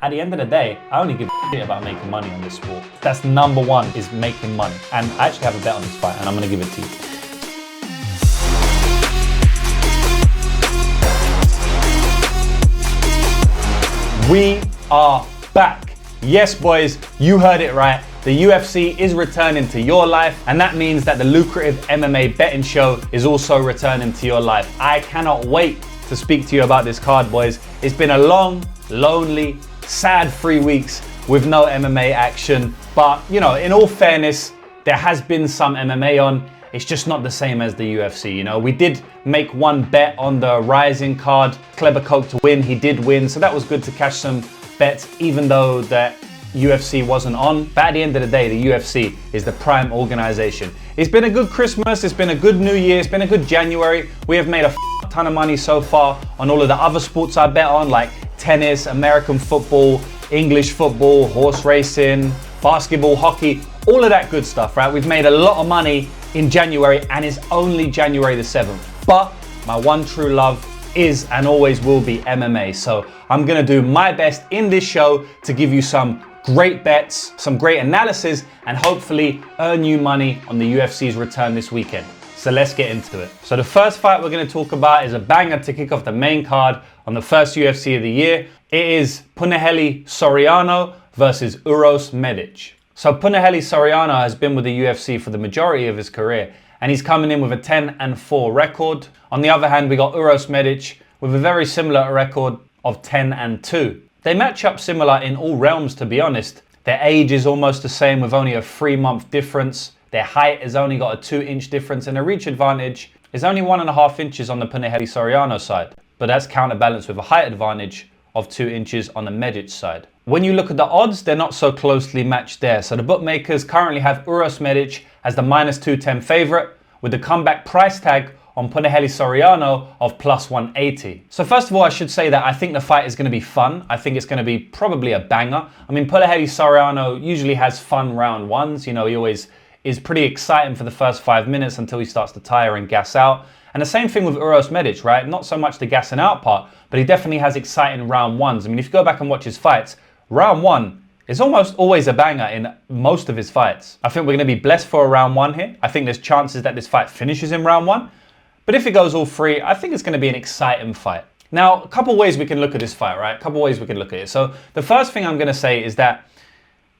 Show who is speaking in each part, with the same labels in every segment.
Speaker 1: at the end of the day, I only give a shit about making money on this sport. That's number one, is making money. And I actually have a bet on this fight, and I'm gonna give it to you. We are back. Yes, boys, you heard it right. The UFC is returning to your life, and that means that the Lucrative MMA betting show is also returning to your life. I cannot wait to speak to you about this card, boys. It's been a long, lonely, sad 3 weeks with no MMA action, but you know, in all fairness, there has been some MMA on. It's just not the same as the UFC, you know. We did make one bet on the Rising card, Clever Coke to win. He did win, so that was good to cash some bets, even though the UFC wasn't on. But at the end of the day, the UFC is the prime organization. It's been a good Christmas, it's been a good New Year, it's been a good January. We have made a ton of money so far on all of the other sports I bet on, like tennis, American football, English football, horse racing, basketball, hockey, all of that good stuff, right? We've made a lot of money in January, and it's only January the 7th. But my one true love is and always will be MMA. So I'm gonna do my best in this show to give you some great bets, some great analysis, and hopefully earn you money on the UFC's return this weekend. So let's get into it. So the first fight we're gonna talk about is a banger to kick off the main card on the first UFC of the year. It is Punahele Soriano versus Uros Medic. So Punahele Soriano has been with the UFC for the majority of his career, and he's coming in with a 10-4 record. On the other hand, we got Uros Medic with a very similar record of 10-2. They match up similar in all realms, to be honest. Their age is almost the same, with only a 3-month difference. Their height has only got a 2-inch difference, and their reach advantage is only 1.5 inches on the Punahele Soriano side. But that's counterbalanced with a height advantage of 2 inches on the Medic side. When you look at the odds, they're not so closely matched there. So the bookmakers currently have Uros Medic as the -210 favorite, with the comeback price tag on Punahele Soriano of +180. So first of all, I should say that I think the fight is going to be fun. I think it's going to be probably a banger. I mean, Punahele Soriano usually has fun round ones. You know, he always is pretty exciting for the first 5 minutes until he starts to tire and gas out. And the same thing with Uros Medic, right? Not so much the gassing out part, but he definitely has exciting round ones. I mean, if you go back and watch his fights, round one is almost always a banger in most of his fights. I think we're going to be blessed for a round one here. I think there's chances that this fight finishes in round one. But if it goes all three, I think it's going to be an exciting fight. Now, a couple ways we can look at this fight, right? A couple ways we can look at it. So the first thing I'm going to say is that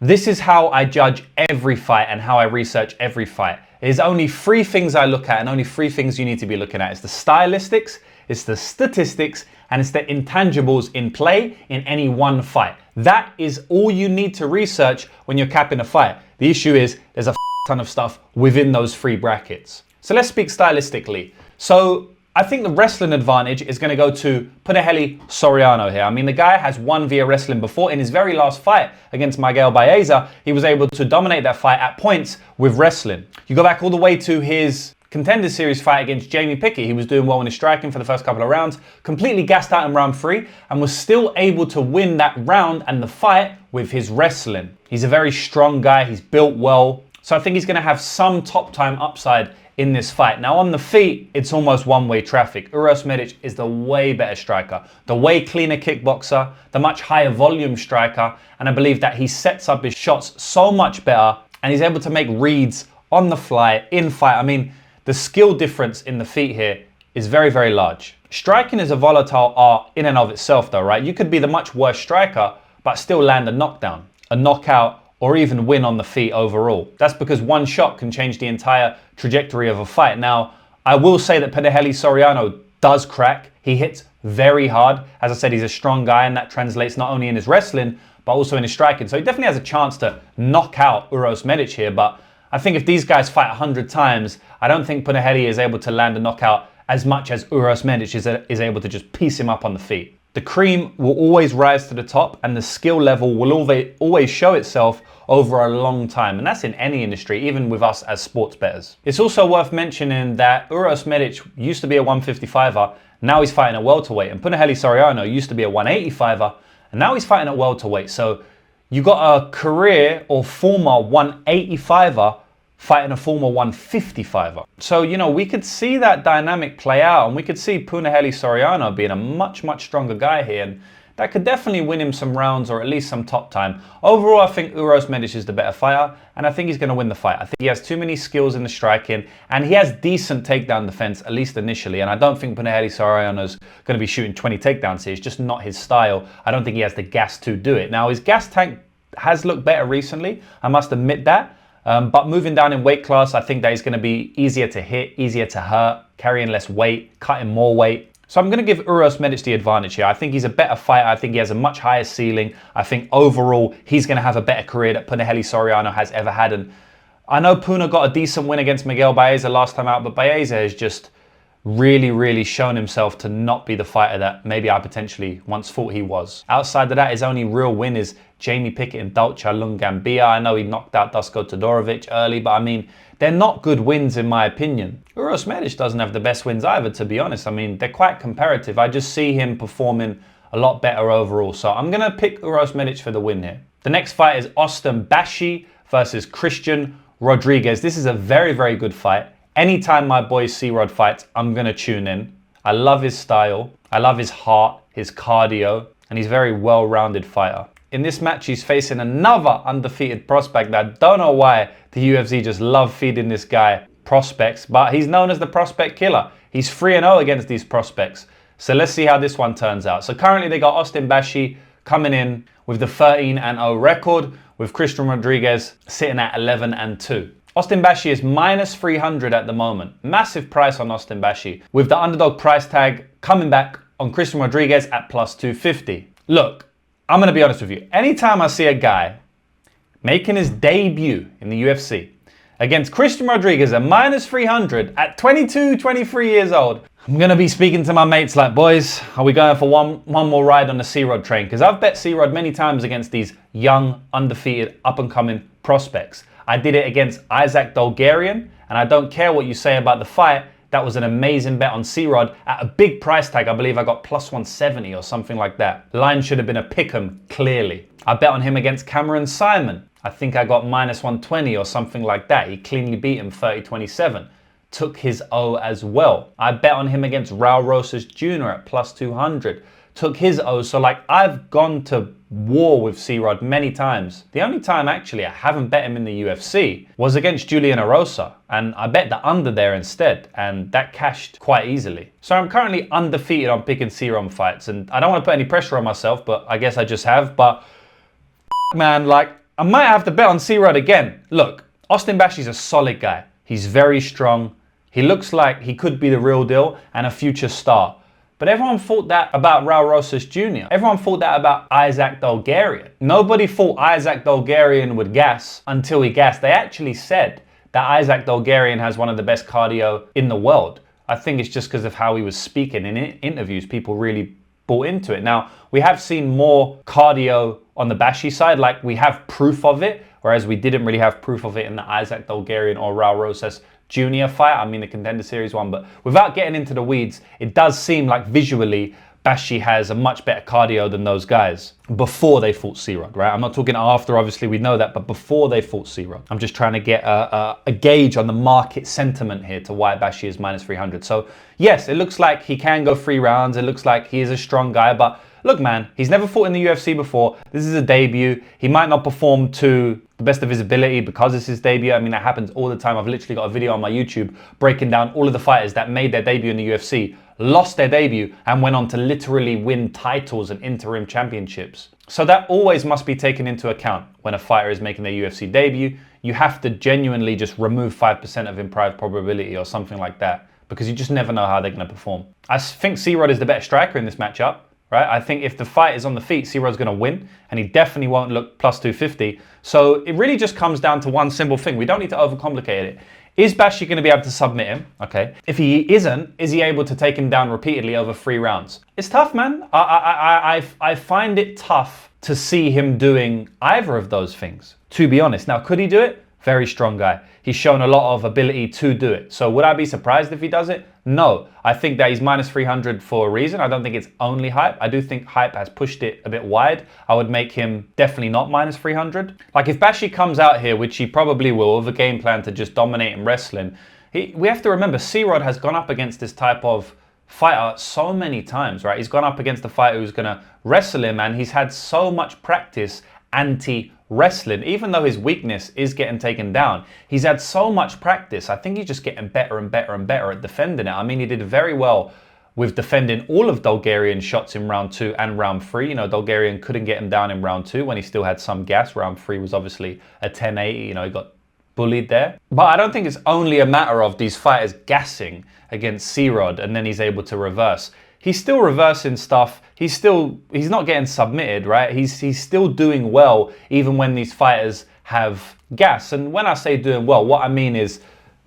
Speaker 1: this is how I judge every fight and how I research every fight. There's only 3 things I look at, and only 3 things you need to be looking at. It's the stylistics, it's the statistics, and it's the intangibles in play in any one fight. That is all you need to research when you're capping a fight. The issue is there's a ton of stuff within those 3 brackets. So let's speak stylistically. So I think the wrestling advantage is going to go to Punahele Soriano here. I mean, the guy has won via wrestling before. In his very last fight against Miguel Baeza, he was able to dominate that fight at points with wrestling. You go back all the way to his Contender Series fight against Jamie Pickett. He was doing well in his striking for the first couple of rounds, completely gassed out in round 3, and was still able to win that round and the fight with his wrestling. He's a very strong guy. He's built well. So I think he's going to have some top time upside in this fight. Now on the feet, it's almost one-way traffic. Uros Medic is the way better striker, the way cleaner kickboxer, the much higher volume striker, and I believe that he sets up his shots so much better, and he's able to make reads on the fly, in fight. I mean, the skill difference in the feet here is very, very large. Striking is a volatile art in and of itself though, right? You could be the much worse striker, but still land a knockdown, a knockout, or even win on the feet overall. That's because one shot can change the entire trajectory of a fight. Now, I will say that Punahele Soriano does crack. He hits very hard. As I said, he's a strong guy, and that translates not only in his wrestling, but also in his striking. So he definitely has a chance to knock out Uros Medic here, but I think if these guys fight 100 times, I don't think Punahele is able to land a knockout as much as Uros Medic is able to just piece him up on the feet. The cream will always rise to the top, and the skill level will always show itself over a long time. And that's in any industry, even with us as sports bettors. It's also worth mentioning that Uros Medic used to be a 155er. Now he's fighting at welterweight. And Punahele Soriano used to be a 185er. And now he's fighting at welterweight. So you got a career or former 185er fighting a former 155er. So, you know, we could see that dynamic play out, and we could see Punahele Soriano being a much, much stronger guy here. And that could definitely win him some rounds or at least some top time. Overall, I think Uros Medic is the better fighter, and I think he's going to win the fight. I think he has too many skills in the striking, and he has decent takedown defense, at least initially, and I don't think Punahele Soriano's going to be shooting 20 takedowns here. It's just not his style. I don't think he has the gas to do it. Now, his gas tank has looked better recently, I must admit that. But moving down in weight class, I think that he's going to be easier to hit, easier to hurt, carrying less weight, cutting more weight. So I'm going to give Uros Medic the advantage here. I think he's a better fighter. I think he has a much higher ceiling. I think overall, he's going to have a better career that Punahele Soriano has ever had. And I know Puna got a decent win against Miguel Baeza last time out, but Baeza has just really shown himself to not be the fighter that maybe I potentially once thought he was. Outside of that, his only real win is Jamie Pickett and Dolce Lungambia. I know he knocked out Dusko Todorovic early, but I mean, they're not good wins in my opinion. Uros Medic doesn't have the best wins either, to be honest. I mean, they're quite comparative. I just see him performing a lot better overall. So I'm going to pick Uros Medic for the win here. The next fight is Austin Bashi versus Christian Rodriguez. This is a very good fight. Anytime my boy C-Rod fights, I'm going to tune in. I love his style. I love his heart, his cardio, and he's a very well-rounded fighter. In this match, he's facing another undefeated prospect. I don't know why the UFC just love feeding this guy prospects, but he's known as the prospect killer. He's 3-0 against these prospects. So let's see how this one turns out. So currently they got Austin Bashi coming in with the 13-0 record, with Christian Rodriguez sitting at 11-2. Austin Bashi is minus 300 at the moment. Massive price on Austin Bashi, with the underdog price tag coming back on Christian Rodriguez at plus 250. Look, I'm going to be honest with you. Anytime I see a guy making his debut in the UFC against Christian Rodriguez at minus 300 at 22, 23 years old, I'm going to be speaking to my mates like, boys, are we going for one more ride on the C-Rod train? Because I've bet C-Rod many times against these young, undefeated, up-and-coming prospects. I did it against Isaac Dolgarian, and I don't care what you say about the fight. That was an amazing bet on C-Rod at a big price tag. I believe I got plus 170 or something like that. The line should have been a pick'em, clearly. I bet on him against Cameron Simon. I think I got minus 120 or something like that. He cleanly beat him 30-27. Took his O as well. I bet on him against Raul Rosas Jr. at plus 200. Took his O. So like, I've gone to war with C-Rod many times. The only time actually I haven't bet him in the UFC was against Julian Erosa, and I bet the under there instead, and that cashed quite easily. So I'm currently undefeated on picking C-Rod fights, and I don't want to put any pressure on myself, but I guess I just have. But man, like, I might have to bet on C-Rod again. Look, Austin Bashi's a solid guy. He's very strong. He looks like he could be the real deal and a future star. But everyone thought that about Raul Rosas Jr. Everyone thought that about Isaac Dolgarian. Nobody thought Isaac Dolgarian would gas until he gassed. They actually said that Isaac Dolgarian has one of the best cardio in the world. I think it's just because of how he was speaking in interviews. People really bought into it. Now, we have seen more cardio on the Bashi side. Like, we have proof of it, whereas we didn't really have proof of it in the Isaac Dolgarian or Raul Rosas Jr. fight. I mean the Contender Series one. But without getting into the weeds, it does seem like visually Bashi has a much better cardio than those guys before they fought C-Rod, right? I'm not talking after, obviously we know that, but before they fought C-Rod. I'm just trying to get a gauge on the market sentiment here to why Bashi is minus 300. So yes, it looks like he can go 3 rounds. It looks like he is a strong guy, but look, man, he's never fought in the UFC before. This is a debut. He might not perform to the best of his ability because it's his debut. I mean, that happens all the time. I've literally got a video on my YouTube breaking down all of the fighters that made their debut in the UFC, lost their debut, and went on to literally win titles and interim championships. So that always must be taken into account when a fighter is making their UFC debut. You have to genuinely just remove 5% of implied probability or something like that, because you just never know how they're going to perform. I think C-Rod is the better striker in this matchup. Right? I think if the fight is on the feet, C-Rod's going to win, and he definitely won't look plus 250. So it really just comes down to one simple thing. We don't need to overcomplicate it. Is Bashi going to be able to submit him? Okay. If he isn't, is he able to take him down repeatedly over 3 rounds? It's tough, man. I find it tough to see him doing either of those things, to be honest. Now, could he do it? Very strong guy. He's shown a lot of ability to do it. So would I be surprised if he does it? No. I think that he's minus 300 for a reason. I don't think it's only hype. I do think hype has pushed it a bit wide. I would make him definitely not minus 300. Like, if Bashi comes out here, which he probably will, with a game plan to just dominate in wrestling, we have to remember C-Rod has gone up against this type of fighter so many times, right? He's gone up against a fighter who's going to wrestle him, and he's had so much practice anti-wrestling. Even though his weakness is getting taken down, he's had so much practice. I think he's just getting better and better and better at defending it. I mean, he did very well with defending all of Dulgarian's shots in round 2 and round 3. You know, Dulgarian couldn't get him down in round 2 when he still had some gas. Round 3 was obviously a 10-80. You know, he got bullied there. But I don't think it's only a matter of these fighters gassing against C-Rod and then he's able to reverse. He's still reversing stuff. He's not getting submitted, right? He's still doing well even when these fighters have gas. And when I say doing well, what I mean is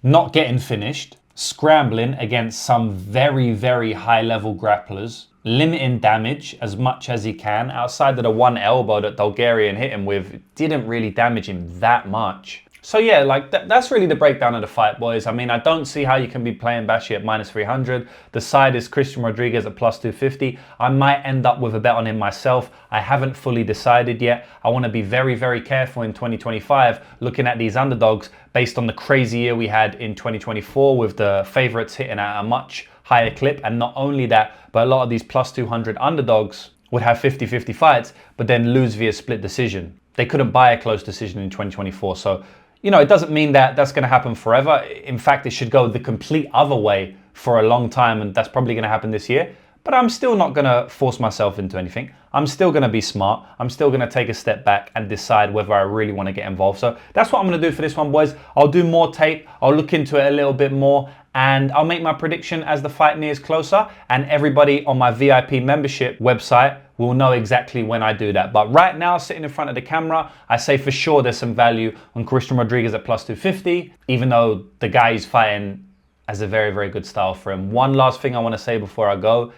Speaker 1: not getting finished, scrambling against some very, very high level grapplers, limiting damage as much as he can. Outside of the one elbow that Dulgarian hit him with, it didn't really damage him that much. So yeah, like that's really the breakdown of the fight, boys. I mean, I don't see how you can be playing Bashi at -300. The side is Christian Rodriguez at +250. I might end up with a bet on him myself. I haven't fully decided yet. I want to be very, very careful in 2025 looking at these underdogs based on the crazy year we had in 2024 with the favorites hitting at a much higher clip. And not only that, but a lot of these +200 underdogs would have 50-50 fights, but then lose via split decision. They couldn't buy a close decision in 2024. So, you know, it doesn't mean that that's going to happen forever. In fact, it should go the complete other way for a long time, and that's probably going to happen this year. But I'm still not going to force myself into anything. I'm still going to be smart. I'm still going to take a step back and decide whether I really want to get involved. So that's what I'm going to do for this one, boys. I'll do more tape. I'll look into it a little bit more, and I'll make my prediction as the fight nears closer. And everybody on my VIP membership website will know exactly when I do that. But right now, sitting in front of the camera, I say for sure there's some value on Christian Rodriguez at +250, even though the guy he's fighting has a very, very good style for him. One last thing I want to say before I go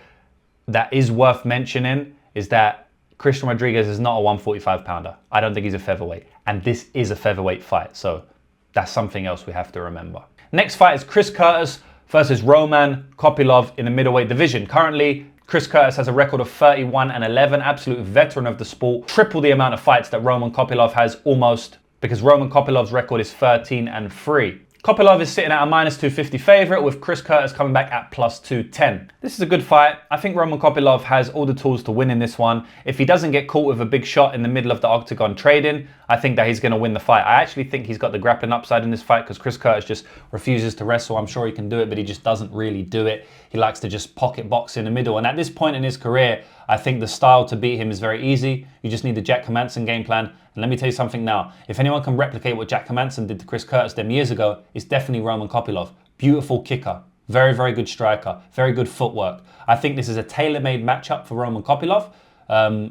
Speaker 1: that is worth mentioning is that Christian Rodriguez is not a 145 pounder. I don't think he's a featherweight. And this is a featherweight fight. So that's something else we have to remember. Next fight is Chris Curtis versus Roman Kopylov in the middleweight division. Currently, Chris Curtis has a record of 31-11, absolute veteran of the sport. Triple the amount of fights that Roman Kopylov has almost, because Roman Kopylov's record is 13-3. Kopylov is sitting at a -250 favorite with Chris Curtis coming back at +210. This is a good fight. I think Roman Kopylov has all the tools to win in this one. If he doesn't get caught with a big shot in the middle of the octagon trading, I think that he's going to win the fight. I actually think he's got the grappling upside in this fight because Chris Curtis just refuses to wrestle. I'm sure he can do it, but he just doesn't really do it. He likes to just pocket box in the middle. And at this point in his career, I think the style to beat him is very easy. You just need the Jack Hermansson game plan. And let me tell you something now. If anyone can replicate what Jack Hermansson did to Chris Curtis them years ago, it's definitely Roman Kopylov. Beautiful kicker. Very, very good striker. Very good footwork. I think this is a tailor-made matchup for Roman Kopylov.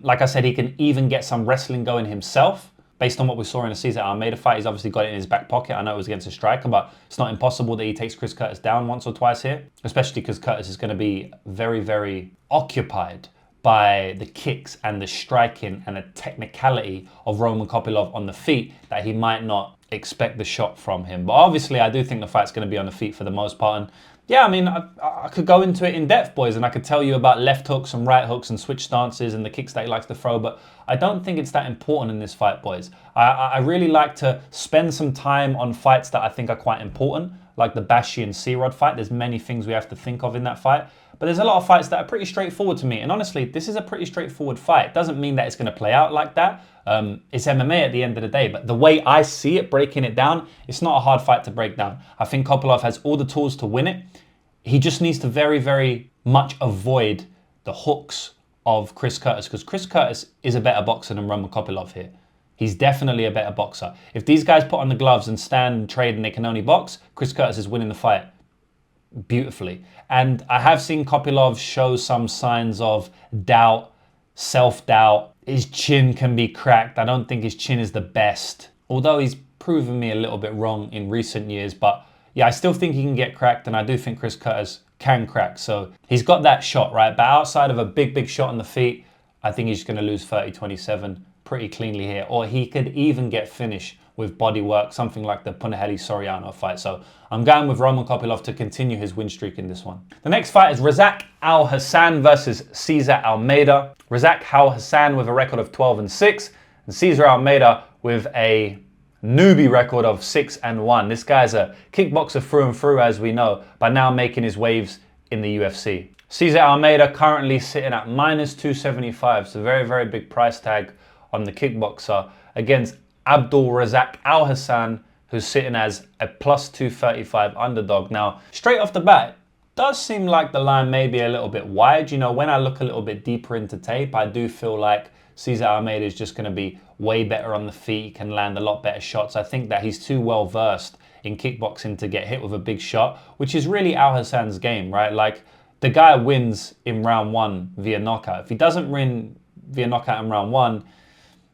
Speaker 1: Like I said, he can even get some wrestling going himself. Based on what we saw in the Cesar Almeida fight, he's obviously got it in his back pocket. I know it was against a striker, but it's not impossible that he takes Chris Curtis down once or twice here. Especially because Curtis is going to be very, very occupied by the kicks and the striking and the technicality of Roman Kopylov on the feet that he might not expect the shot from him. But obviously, I do think the fight's going to be on the feet for the most part. And yeah, I mean, I could go into it in depth, boys, and I could tell you about left hooks and right hooks and switch stances and the kicks that he likes to throw, but I don't think it's that important in this fight, boys. I really like to spend some time on fights that I think are quite important, like the Bashi and C-Rod fight. There's many things we have to think of in that fight. But there's a lot of fights that are pretty straightforward to me. And honestly, this is a pretty straightforward fight. It doesn't mean that it's going to play out like that. It's MMA at the end of the day. But the way I see it, breaking it down, it's not a hard fight to break down. I think Kopylov has all the tools to win it. He just needs to very, very much avoid the hooks of Chris Curtis, because Chris Curtis is a better boxer than Roman Kopylov here. He's definitely a better boxer. If these guys put on the gloves and stand and trade and they can only box, Chris Curtis is winning the fight beautifully. And I have seen Kopylov show some signs of doubt, self-doubt. His chin can be cracked. I don't think his chin is the best, although he's proven me a little bit wrong in recent years. But yeah, I still think he can get cracked, and I do think Chris Curtis can crack. So he's got that shot, right? But outside of a big, big shot on the feet, I think he's going to lose 30-27 pretty cleanly here. Or he could even get finished with body work, something like the Punahele Soriano fight. So I'm going with Roman Kopylov to continue his win streak in this one. The next fight is Razak Alhassan versus Cesar Almeida. Razak Alhassan with a record of 12-6, and Cesar Almeida with a newbie record of 6-1. This guy's a kickboxer through and through, as we know, but now making his waves in the UFC. Cesar Almeida currently sitting at -275. So very, very big price tag on the kickboxer against Abdul Razak Alhassan, who's sitting as a +235 underdog. Now, straight off the bat, does seem like the line may be a little bit wide. You know, when I look a little bit deeper into tape, I do feel like Cesar Almeida is just going to be way better on the feet. He can land a lot better shots. I think that he's too well versed in kickboxing to get hit with a big shot, which is really Alhassan's game, right? Like, the guy wins in round one via knockout. If he doesn't win via knockout in round one,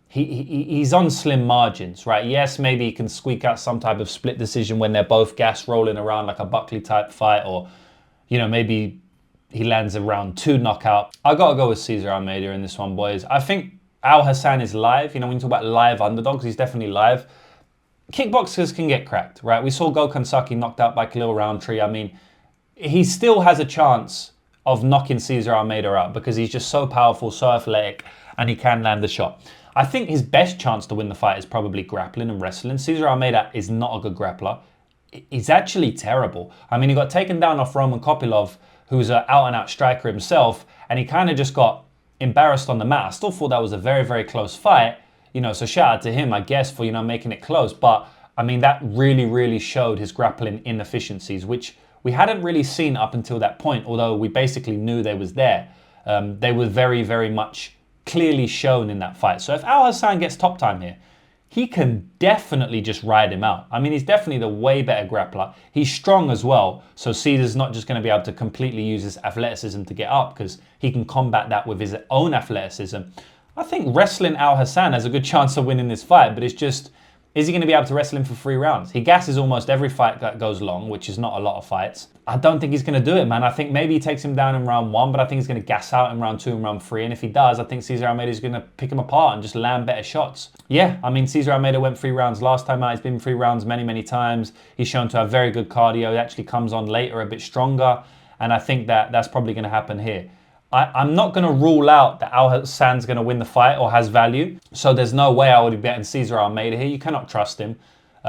Speaker 1: he's on slim margins, right? Yes, maybe he can squeak out some type of split decision when they're both gas rolling around like a Buckley type fight, or, you know, maybe he lands a round 2 knockout. I gotta go with Cesar Almeida in this one, boys. I think Alhassan is live. You know, when you talk about live underdogs, he's definitely live. Kickboxers can get cracked, right? We saw Gokhan Saki knocked out by Khalil Roundtree. I mean, he still has a chance of knocking Cesar Almeida out because he's just so powerful, so athletic, and he can land the shot. I think his best chance to win the fight is probably grappling and wrestling. Cesar Almeida is not a good grappler. He's actually terrible. I mean, he got taken down off Roman Kopylov, who's an out-and-out striker himself, and he kind of just got embarrassed on the mat. I still thought that was a very, very close fight. You know, so shout out to him, I guess, for, you know, making it close. But, I mean, that really, really showed his grappling inefficiencies, which we hadn't really seen up until that point, although we basically knew they was there. They were very, very much clearly shown in that fight. So if Alhassan gets top time here, he can definitely just ride him out. I mean, he's definitely the way better grappler. He's strong as well, so Cesar's not just going to be able to completely use his athleticism to get up, because he can combat that with his own athleticism. I think wrestling Alhassan has a good chance of winning this fight, but it's just, is he going to be able to wrestle him for 3 rounds? He gasses almost every fight that goes long, which is not a lot of fights. I don't think he's going to do it, man. I think maybe he takes him down in round 1, but I think he's going to gas out in round 2 and round 3. And if he does, I think Cesar Almeida is going to pick him apart and just land better shots. Yeah, I mean, Cesar Almeida went 3 rounds last time out. He's been 3 rounds many, many times. He's shown to have very good cardio. He actually comes on later a bit stronger. And I think that that's probably going to happen here. I'm not going to rule out that Alhassan's going to win the fight or has value. So there's no way I would be betting Cesar Almeida here. You cannot trust him.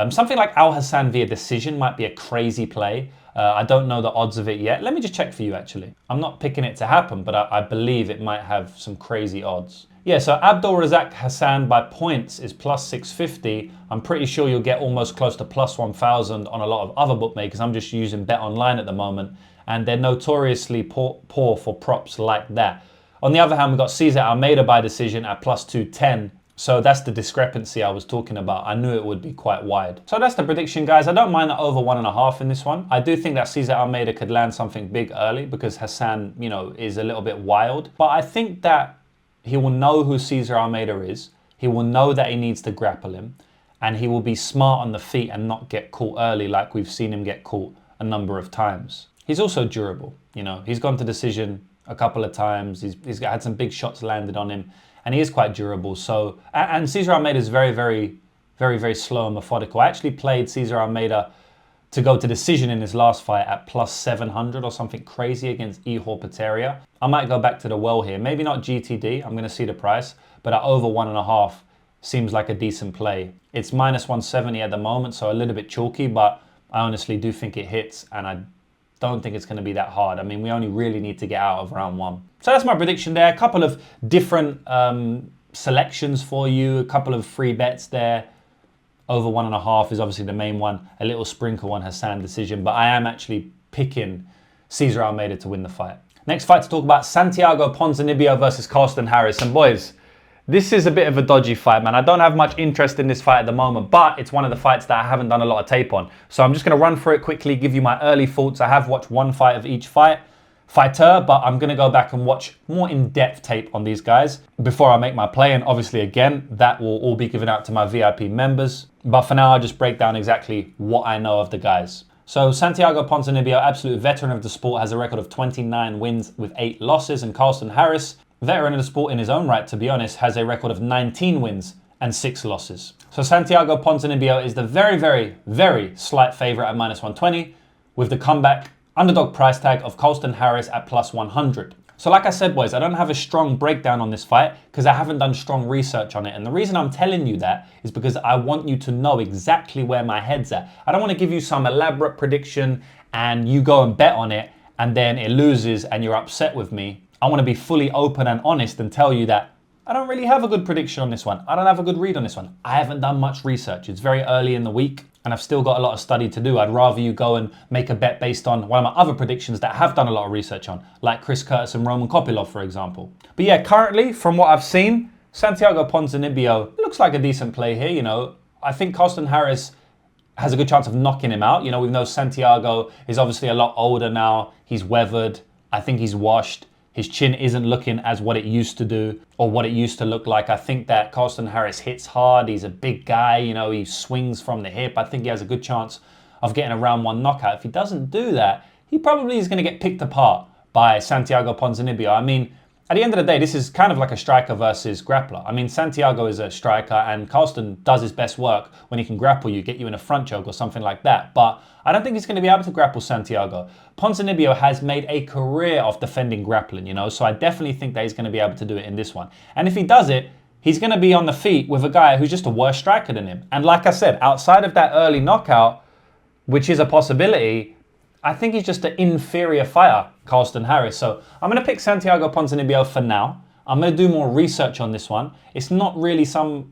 Speaker 1: Something like Alhassan via decision might be a crazy play. I don't know the odds of it yet. Let me just check for you, actually. I'm not picking it to happen, but I believe it might have some crazy odds. Yeah, so Abdul Razak Hassan by points is +650. I'm pretty sure you'll get almost close to +1,000 on a lot of other bookmakers. I'm just using Bet Online at the moment, and they're notoriously poor for props like that. On the other hand, we've got Cesar Almeida by decision at +210. So that's the discrepancy I was talking about. I knew it would be quite wide. So that's the prediction, guys. I don't mind that over 1.5 in this one. I do think that Cesar Almeida could land something big early because Hassan, you know, is a little bit wild. But I think that he will know who Cesar Almeida is. He will know that he needs to grapple him. And he will be smart on the feet and not get caught early like we've seen him get caught a number of times. He's also durable. You know, he's gone to decision a couple of times. He's had some big shots landed on him. And he is quite durable. So, and Cesar Almeida is very, very slow and methodical. I actually played Cesar Almeida to go to decision in his last fight at +700 or something crazy against Ihor Peteria. I might go back to the well here. Maybe not GTD. I'm going to see the price. But at over 1.5 seems like a decent play. It's -170 at the moment, so a little bit chalky. But I honestly do think it hits. And I don't think it's going to be that hard. I mean, we only really need to get out of round 1. So that's my prediction there. A couple of different selections for you. A couple of free bets there. Over 1.5 is obviously the main one. A little sprinkle on Hassan decision. But I am actually picking Cesar Almeida to win the fight. Next fight to talk about, Santiago Ponzinibbio versus Carlston Harris. And boys, this is a bit of a dodgy fight, man. I don't have much interest in this fight at the moment, but it's one of the fights that I haven't done a lot of tape on. So I'm just going to run through it quickly, give you my early thoughts. I have watched one fight of each fighter, but I'm going to go back and watch more in-depth tape on these guys before I make my play. And obviously, again, that will all be given out to my VIP members. But for now, I'll just break down exactly what I know of the guys. So Santiago Ponzinibbio, absolute veteran of the sport, has a record of 29 wins with 8 losses. And Carlston Harris, veteran of the sport in his own right, to be honest, has a record of 19 wins and 6 losses. So Santiago Ponzinibbio is the very slight favourite at -120 with the comeback underdog price tag of Carlston Harris at +100. So like I said, boys, I don't have a strong breakdown on this fight because I haven't done strong research on it. And the reason I'm telling you that is because I want you to know exactly where my head's at. I don't want to give you some elaborate prediction and you go and bet on it and then it loses and you're upset with me, I want to be fully open and honest and tell you that I don't really have a good prediction on this one. I don't have a good read on this one. I haven't done much research. It's very early in the week and I've still got a lot of study to do. I'd rather you go and make a bet based on one of my other predictions that I have done a lot of research on, like Chris Curtis and Roman Kopylov, for example. But yeah, currently, from what I've seen, Santiago Ponzinibbio looks like a decent play here. You know, I think Carlston Harris has a good chance of knocking him out. You know, we know Santiago is obviously a lot older now. He's weathered. I think he's washed. His chin isn't looking as what it used to do or what it used to look like. I think that Carlston Harris hits hard. He's a big guy. You know, he swings from the hip. I think he has a good chance of getting a round one knockout. If he doesn't do that, he probably is going to get picked apart by Santiago Ponzinibbio. I mean, at the end of the day, this is kind of like a striker versus grappler. I mean, Santiago is a striker and Carlston does his best work when he can grapple you, get you in a front choke or something like that. But I don't think he's going to be able to grapple Santiago. Ponzinibbio has made a career of defending grappling, you know, so I definitely think that he's going to be able to do it in this one. And if he does it, he's going to be on the feet with a guy who's just a worse striker than him. And like I said, outside of that early knockout, which is a possibility, I think he's just an inferior fighter, Carlston Harris. So I'm going to pick Santiago Ponzinibbio for now. I'm going to do more research on this one. It's not really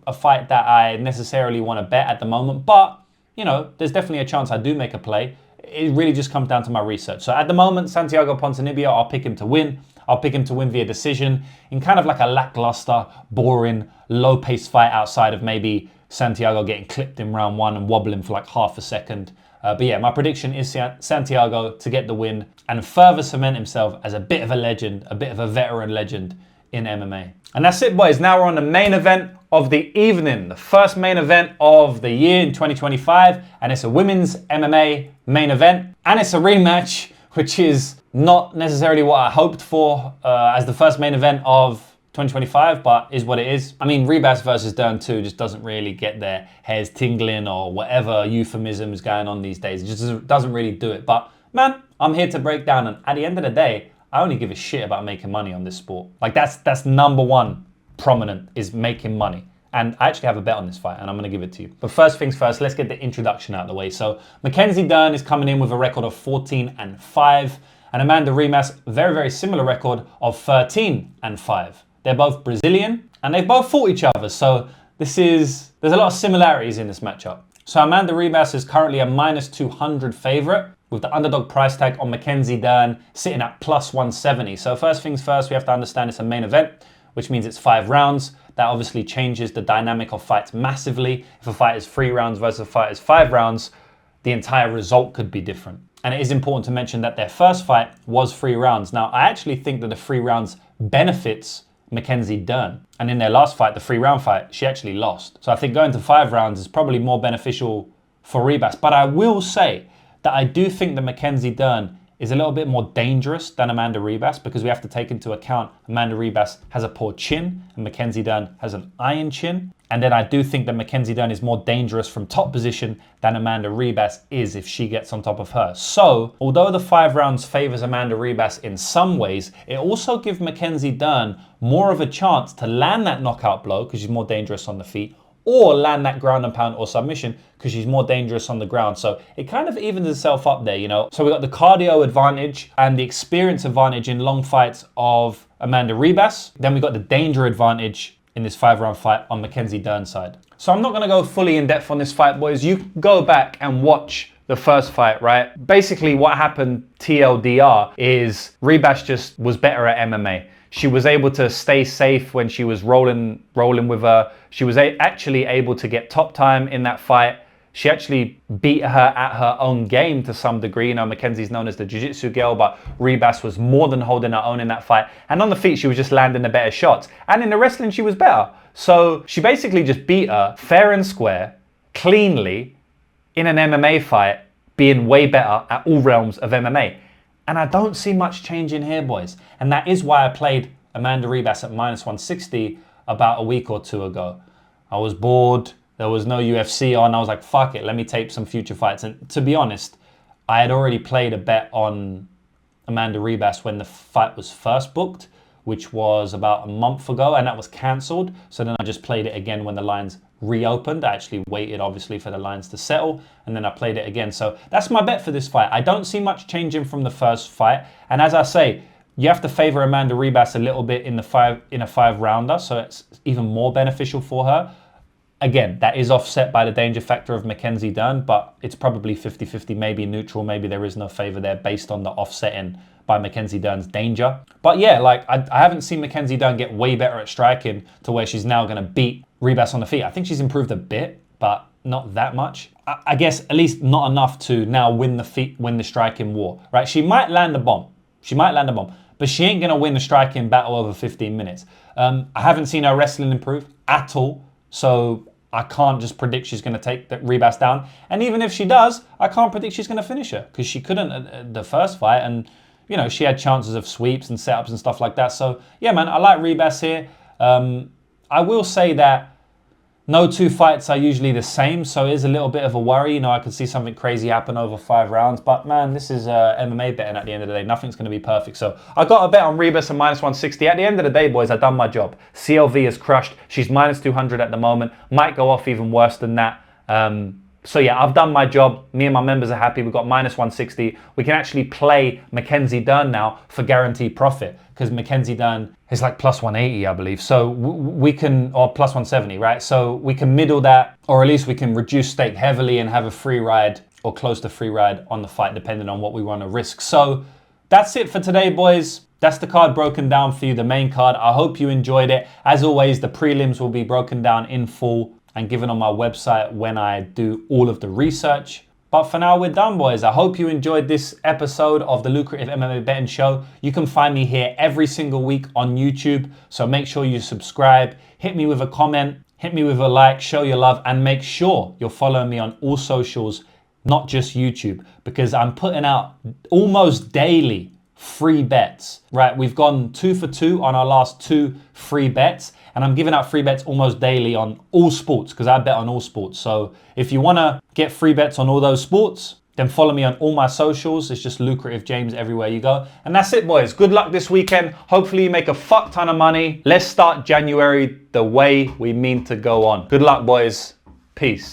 Speaker 1: a fight that I necessarily want to bet at the moment, but, you know, there's definitely a chance I do make a play. It really just comes down to my research. So at the moment, Santiago Ponzinibbio, I'll pick him to win. I'll pick him to win via decision in kind of like a lackluster, boring, low-paced fight outside of maybe Santiago getting clipped in round one and wobbling for like half a second. But yeah, my prediction is Santiago to get the win and further cement himself as a bit of a legend, a bit of a veteran legend in MMA. And that's it, boys. Now we're on the main event of the evening, the first main event of the year in 2025, and it's a women's MMA main event, and it's a rematch, which is not necessarily what I hoped for as the first main event of 2025, but is what it is. I mean, Ribas versus Dern 2 just doesn't really get their hairs tingling or whatever euphemism is going on these days. It just doesn't really do it. But man, I'm here to break down, and at the end of the day, I only give a shit about making money on this sport. Like that's number one prominent, is making money. And I actually have a bet on this fight, and I'm going to give it to you. But first things first, let's get the introduction out of the way. So Mackenzie Dern is coming in with a record of 14-5, and Amanda Ribas, very, very similar record of 13-5. They're both Brazilian, and they've both fought each other. So there's a lot of similarities in this matchup. So Amanda Ribas is currently a -200 favorite, with the underdog price tag on Mackenzie Dern sitting at +170. So first things first, we have to understand it's a main event, which means it's 5 rounds. That obviously changes the dynamic of fights massively. If a fight is 3 rounds versus a fight is 5 rounds, the entire result could be different. And it is important to mention that their first fight was 3 rounds. Now, I actually think that the 3 rounds benefits Mackenzie Dern. And in their last fight, the 3-round fight, she actually lost. So I think going to 5 rounds is probably more beneficial for Ribas. But I will say that I do think that Mackenzie Dern is a little bit more dangerous than Amanda Ribas, because we have to take into account Amanda Ribas has a poor chin and Mackenzie Dern has an iron chin. And then I do think that Mackenzie Dern is more dangerous from top position than Amanda Ribas is if she gets on top of her. So, although the 5 rounds favors Amanda Ribas in some ways, it also gives Mackenzie Dern more of a chance to land that knockout blow because she's more dangerous on the feet, or land that ground and pound or submission because she's more dangerous on the ground. So it kind of evens itself up there, you know. So we got the cardio advantage and the experience advantage in long fights of Amanda Ribas. Then we got the danger advantage in this 5-round fight on Mackenzie Dern's side. So I'm not gonna go fully in depth on this fight, boys. You can go back and watch the first fight, right? Basically what happened, TLDR, is Ribas just was better at MMA. She was able to stay safe when she was rolling with her. She was actually able to get top time in that fight. She actually beat her at her own game to some degree. You know, Mackenzie's known as the jiu-jitsu girl, but Ribas was more than holding her own in that fight. And on the feet, she was just landing the better shots. And in the wrestling, she was better. So she basically just beat her fair and square, cleanly, in an MMA fight, being way better at all realms of MMA. And I don't see much change in here, boys. And that is why I played Amanda Ribas at -160 about a week or 2 ago. I was bored. There was no UFC on. I was like, fuck it, let me tape some future fights. And to be honest, I had already played a bet on Amanda Ribas when the fight was first booked, which was about a month ago, and that was cancelled. So then I just played it again when the lines reopened. I actually waited, obviously, for the lines to settle, and then I played it again. So that's my bet for this fight. I don't see much changing from the first fight. And as I say, you have to favor Amanda Ribas a little bit in a 5-rounder, so it's even more beneficial for her. Again, that is offset by the danger factor of Mackenzie Dern, but it's probably 50-50, maybe neutral, maybe there is no favor there based on the offsetting by Mackenzie Dern's danger. But yeah, like I haven't seen Mackenzie Dern get way better at striking to where she's now going to beat Ribas on the feet. I think she's improved a bit, but not that much. I guess at least not enough to now win the striking war, right? She might land a bomb. But she ain't going to win the striking battle over 15 minutes. I haven't seen her wrestling improve at all. So I can't just predict she's going to take the Ribas down. And even if she does, I can't predict she's going to finish her because she couldn't at the first fight. And, you know, she had chances of sweeps and setups and stuff like that. So, yeah, man, I like Ribas here. I will say that no two fights are usually the same, so it is a little bit of a worry. You know, I could see something crazy happen over 5 rounds, but man, this is MMA betting at the end of the day. Nothing's going to be perfect. So I got a bet on Ribas and -160. At the end of the day, boys, I've done my job. CLV is crushed. She's -200 at the moment. Might go off even worse than that. So yeah, I've done my job. Me and my members are happy. We've got -160. We can actually play Mackenzie Dern now for guaranteed profit because Mackenzie Dern is like +180, I believe. So we can, or +170, right? So we can middle that, or at least we can reduce stake heavily and have a free ride or close to free ride on the fight, depending on what we want to risk. So that's it for today, boys. That's the card broken down for you, the main card. I hope you enjoyed it. As always, the prelims will be broken down in full and given on my website when I do all of the research. But for now, we're done, boys. I hope you enjoyed this episode of the Lucrative MMA Betting Show. You can find me here every single week on YouTube, so make sure you subscribe, hit me with a comment, hit me with a like, show your love, and make sure you're following me on all socials, not just YouTube, because I'm putting out almost daily free bets, right? We've gone 2 for 2 on our last 2 free bets, and I'm giving out free bets almost daily on all sports because I bet on all sports. So if you want to get free bets on all those sports, then follow me on all my socials. It's just Lucrative James everywhere you go. And that's it, boys. Good luck this weekend. Hopefully you make a fuck ton of money. Let's start January the way we mean to go on. Good luck, boys. Peace.